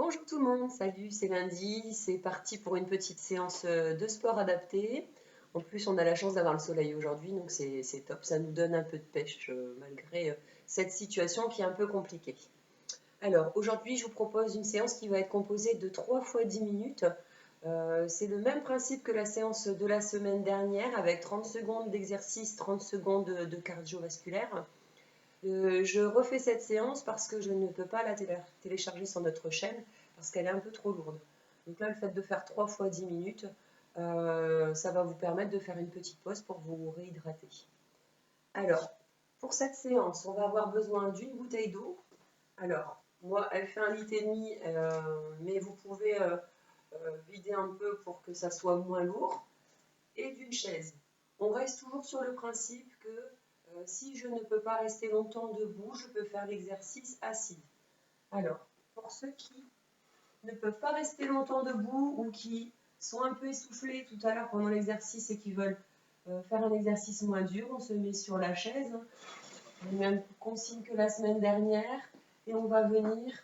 Bonjour tout le monde, salut, c'est lundi, c'est parti pour une petite séance de sport adapté. En plus, on a la chance d'avoir le soleil aujourd'hui, donc c'est top, ça nous donne un peu de pêche malgré cette situation qui est un peu compliquée. Alors, aujourd'hui, je vous propose une séance qui va être composée de 3 fois 10 minutes. C'est le même principe que la séance de la semaine dernière avec 30 secondes d'exercice, 30 secondes de cardiovasculaire. Je refais cette séance parce que je ne peux pas la télécharger sur notre chaîne parce qu'elle est un peu trop lourde. Donc là, le fait de faire 3 fois 10 minutes, ça va vous permettre de faire une petite pause pour vous réhydrater. Alors, pour cette séance, on va avoir besoin d'une bouteille d'eau. Alors, moi, elle fait 1,5 litre, mais vous pouvez vider un peu pour que ça soit moins lourd. Et d'une chaise. On reste toujours sur le principe que si je ne peux pas rester longtemps debout, je peux faire l'exercice assis. Alors, pour ceux qui ne peuvent pas rester longtemps debout ou qui sont un peu essoufflés tout à l'heure pendant l'exercice et qui veulent faire un exercice moins dur, on se met sur la chaise, les mêmes consignes que la semaine dernière, et on va venir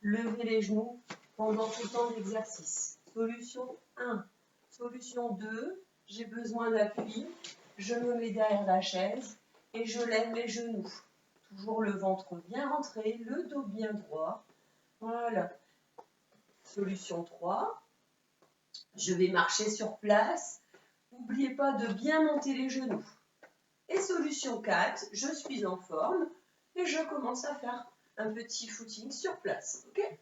lever les genoux pendant tout le temps d'exercice. Solution 1. Solution 2. J'ai besoin d'appui, je me mets derrière la chaise et je lève les genoux. Toujours le ventre bien rentré, le dos bien droit. Voilà. Solution 3. Je vais marcher sur place. N'oubliez pas de bien monter les genoux. Et solution 4, je suis en forme et je commence à faire un petit footing sur place. Ok ?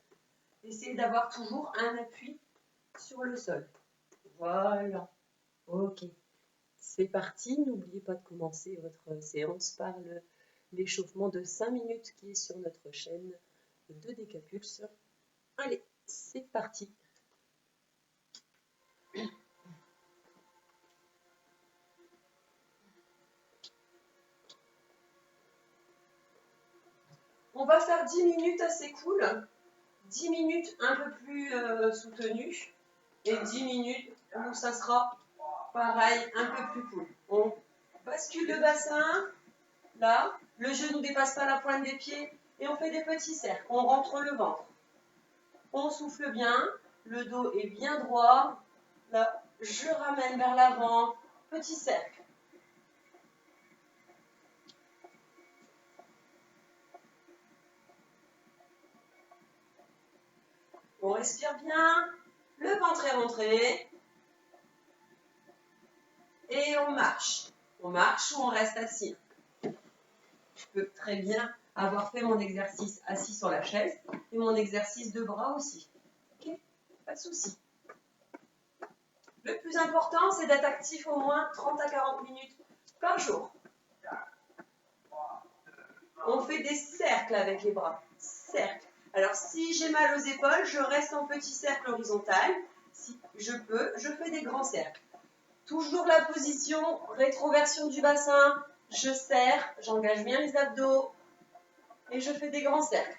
Essayez d'avoir toujours un appui sur le sol. Voilà. Ok. C'est parti, n'oubliez pas de commencer votre séance par l'échauffement de 5 minutes qui est sur notre chaîne de Décapulse. Allez, c'est parti. On va faire 10 minutes assez cool, 10 minutes un peu plus soutenues et 10 minutes où ça sera pareil, un peu plus cool. On bascule le bassin, là, le genou ne dépasse pas la pointe des pieds et on fait des petits cercles. On rentre le ventre. On souffle bien, le dos est bien droit. Là, je ramène vers l'avant, petit cercle. On respire bien, le ventre est rentré. Et on marche. On marche ou on reste assis. Je peux très bien avoir fait mon exercice assis sur la chaise et mon exercice de bras aussi. Ok ? Pas de souci. Le plus important, c'est d'être actif au moins 30 à 40 minutes par jour. On fait des cercles avec les bras. Cercles. Alors, si j'ai mal aux épaules, je reste en petit cercle horizontal. Si je peux, je fais des grands cercles. Toujours la position, rétroversion du bassin. Je serre, j'engage bien les abdos et je fais des grands cercles.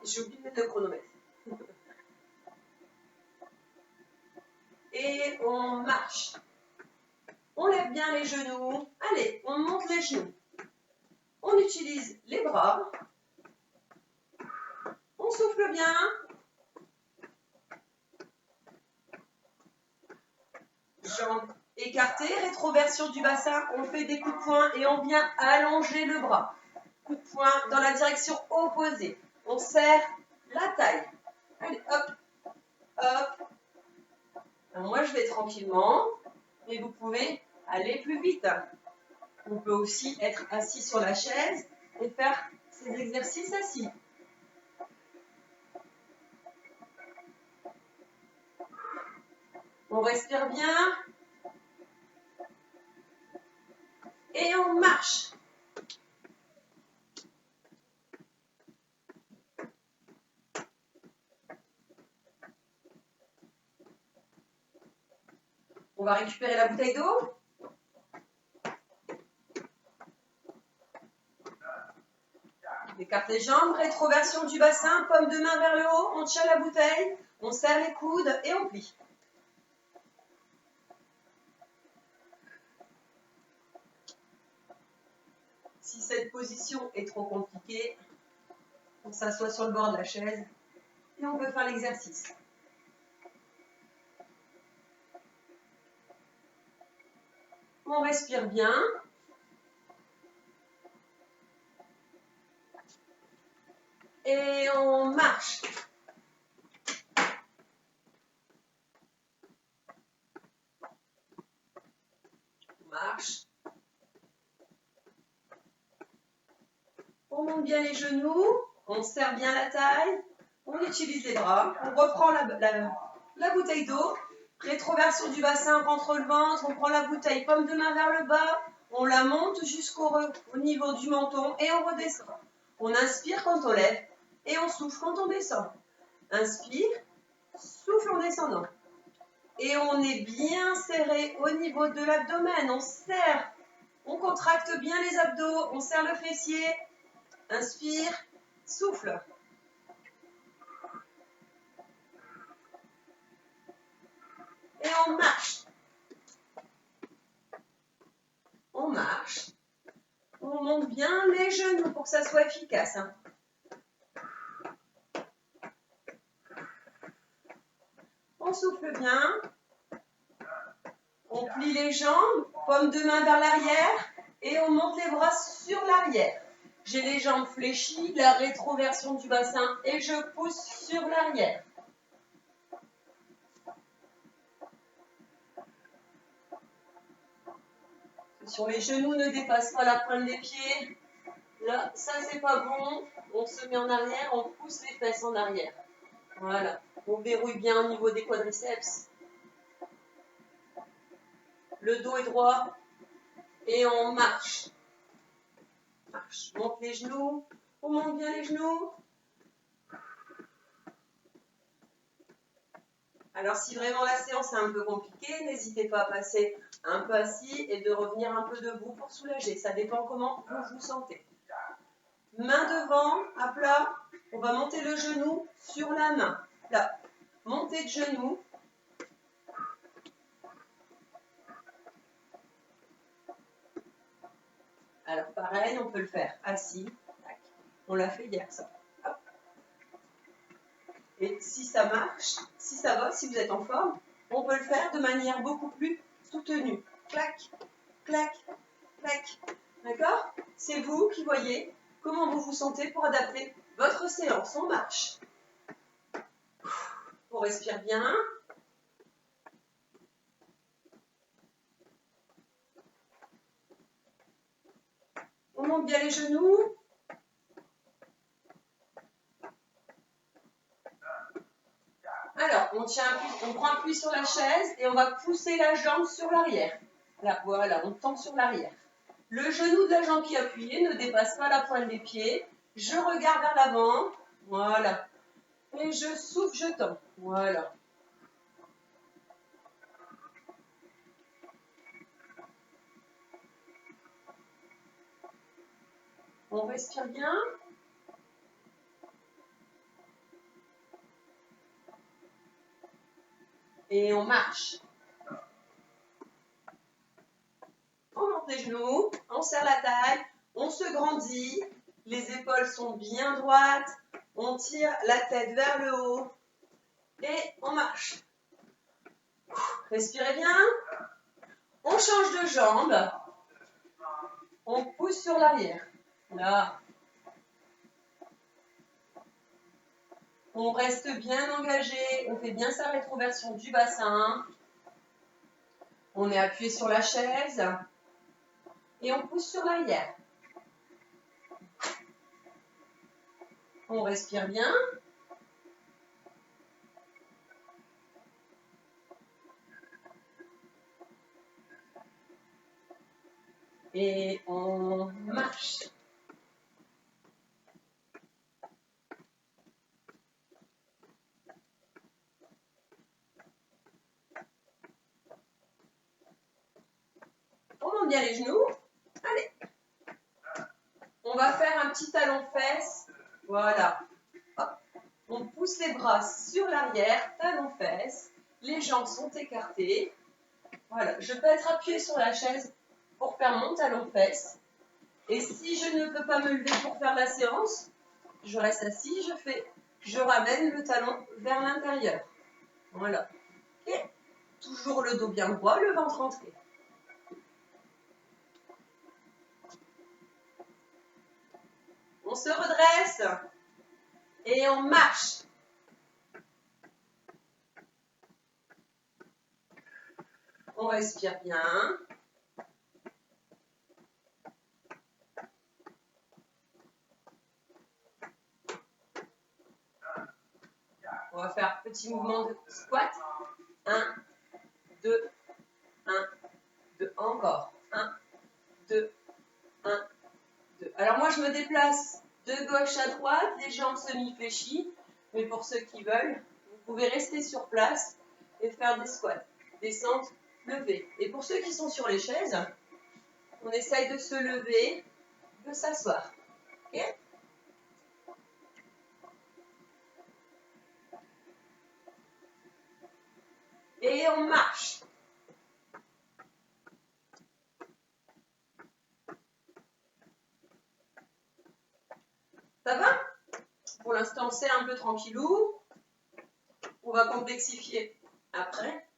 J'ai oublié de mettre le chronomètre. Et on marche. On lève bien les genoux. Allez, on monte les genoux. On utilise les bras. On souffle bien. Jambes écartées, rétroversion du bassin. On fait des coups de poing et on vient allonger le bras. Coup de poing dans la direction opposée. On serre la taille. Allez, hop, hop. Alors moi, je vais tranquillement, mais vous pouvez aller plus vite. On peut aussi être assis sur la chaise et faire ces exercices assis. On respire bien. Et on marche. On va récupérer la bouteille d'eau. On écarte les jambes, rétroversion du bassin, paume de main vers le haut, on tient la bouteille, on serre les coudes et on plie. Si cette position est trop compliquée, on s'assoit sur le bord de la chaise et on peut faire l'exercice. On respire bien. Et on marche. On marche. On monte bien les genoux. On serre bien la taille. On utilise les bras. On reprend la bouteille d'eau. Rétroversion du bassin, rentre le ventre. On prend la bouteille, paume de main vers le bas. On la monte jusqu'au niveau du menton et on redescend. On inspire quand on lève et on souffle quand on descend. Inspire, souffle en descendant. Et on est bien serré au niveau de l'abdomen. On serre, on contracte bien les abdos, on serre le fessier. Inspire, souffle. Et on marche. On marche. On monte bien les genoux pour que ça soit efficace. On souffle bien. On plie les jambes, paume de main vers l'arrière et on monte les bras sur l'arrière. J'ai les jambes fléchies, la rétroversion du bassin et je pousse sur l'arrière. Sur les genoux, ne dépasse pas la pointe des pieds. Là, ça c'est pas bon. On se met en arrière, on pousse les fesses en arrière. Voilà. On verrouille bien au niveau des quadriceps. Le dos est droit. Et on marche. Marche. On monte les genoux. On monte bien les genoux. Alors, si vraiment la séance est un peu compliquée, n'hésitez pas à passer un peu assis et de revenir un peu debout pour soulager. Ça dépend comment vous vous sentez. Main devant, à plat. On va monter le genou sur la main. Là. Montée de genou. Alors, pareil, on peut le faire assis. Tac. On l'a fait hier, ça. Hop. Et si ça marche, si ça va, si vous êtes en forme, on peut le faire de manière beaucoup plus soutenue. Clac, clac, clac. D'accord? C'est vous qui voyez comment vous vous sentez pour adapter votre séance. On marche. On respire bien. On monte bien les genoux. Alors, on prend appui sur la chaise et on va pousser la jambe sur l'arrière. Là, voilà, on tend sur l'arrière. Le genou de la jambe qui est appuyé ne dépasse pas la pointe des pieds. Je regarde vers l'avant. Voilà. Et je souffle, je tends. Voilà. On respire bien. Et on marche. On monte les genoux, on serre la taille, on se grandit, les épaules sont bien droites, on tire la tête vers le haut et on marche. Respirez bien. On change de jambe. On pousse sur l'arrière. Là. On reste bien engagé, on fait bien sa rétroversion du bassin. On est appuyé sur la chaise et on pousse sur l'arrière. On respire bien. Et on marche. On monte bien les genoux. Allez. On va faire un petit talon-fesse. Voilà. Hop. On pousse les bras sur l'arrière, talon-fesse. Les jambes sont écartées. Voilà. Je peux être appuyée sur la chaise pour faire mon talon-fesse. Et si je ne peux pas me lever pour faire la séance, je reste assis, je ramène le talon vers l'intérieur. Voilà. Et toujours le dos bien droit, le ventre rentré. On se redresse et on marche. On respire bien. On va faire petit mouvement de squat. 1, 2, 1, 2, encore. 1, 2, 1, 2. Alors moi je me déplace de gauche à droite, les jambes semi-fléchies. Mais pour ceux qui veulent, vous pouvez rester sur place et faire des squats. Descente, lever. Et pour ceux qui sont sur les chaises, on essaye de se lever, de s'asseoir. Ok ? Et on marche. Ça va? Pour l'instant, c'est un peu tranquillou. On va complexifier après.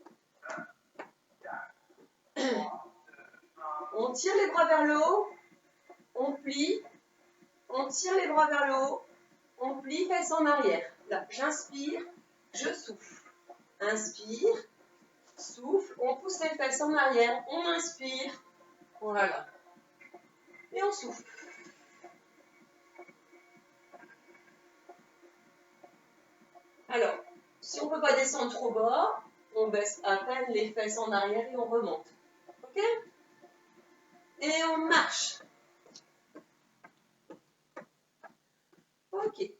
On tire les bras vers le haut. On plie. On tire les bras vers le haut. On plie, fesses en arrière. Là, j'inspire. Je souffle. Inspire. Souffle. On pousse les fesses en arrière. On inspire. Voilà. Et on souffle. Alors, si on ne peut pas descendre trop bas, on baisse à peine les fesses en arrière et on remonte. Ok? Et on marche. Ok.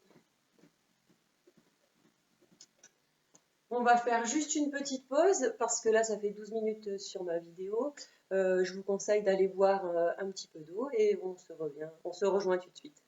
On va faire juste une petite pause parce que là, ça fait 12 minutes sur ma vidéo. Je vous conseille d'aller boire un petit peu d'eau et on se rejoint tout de suite.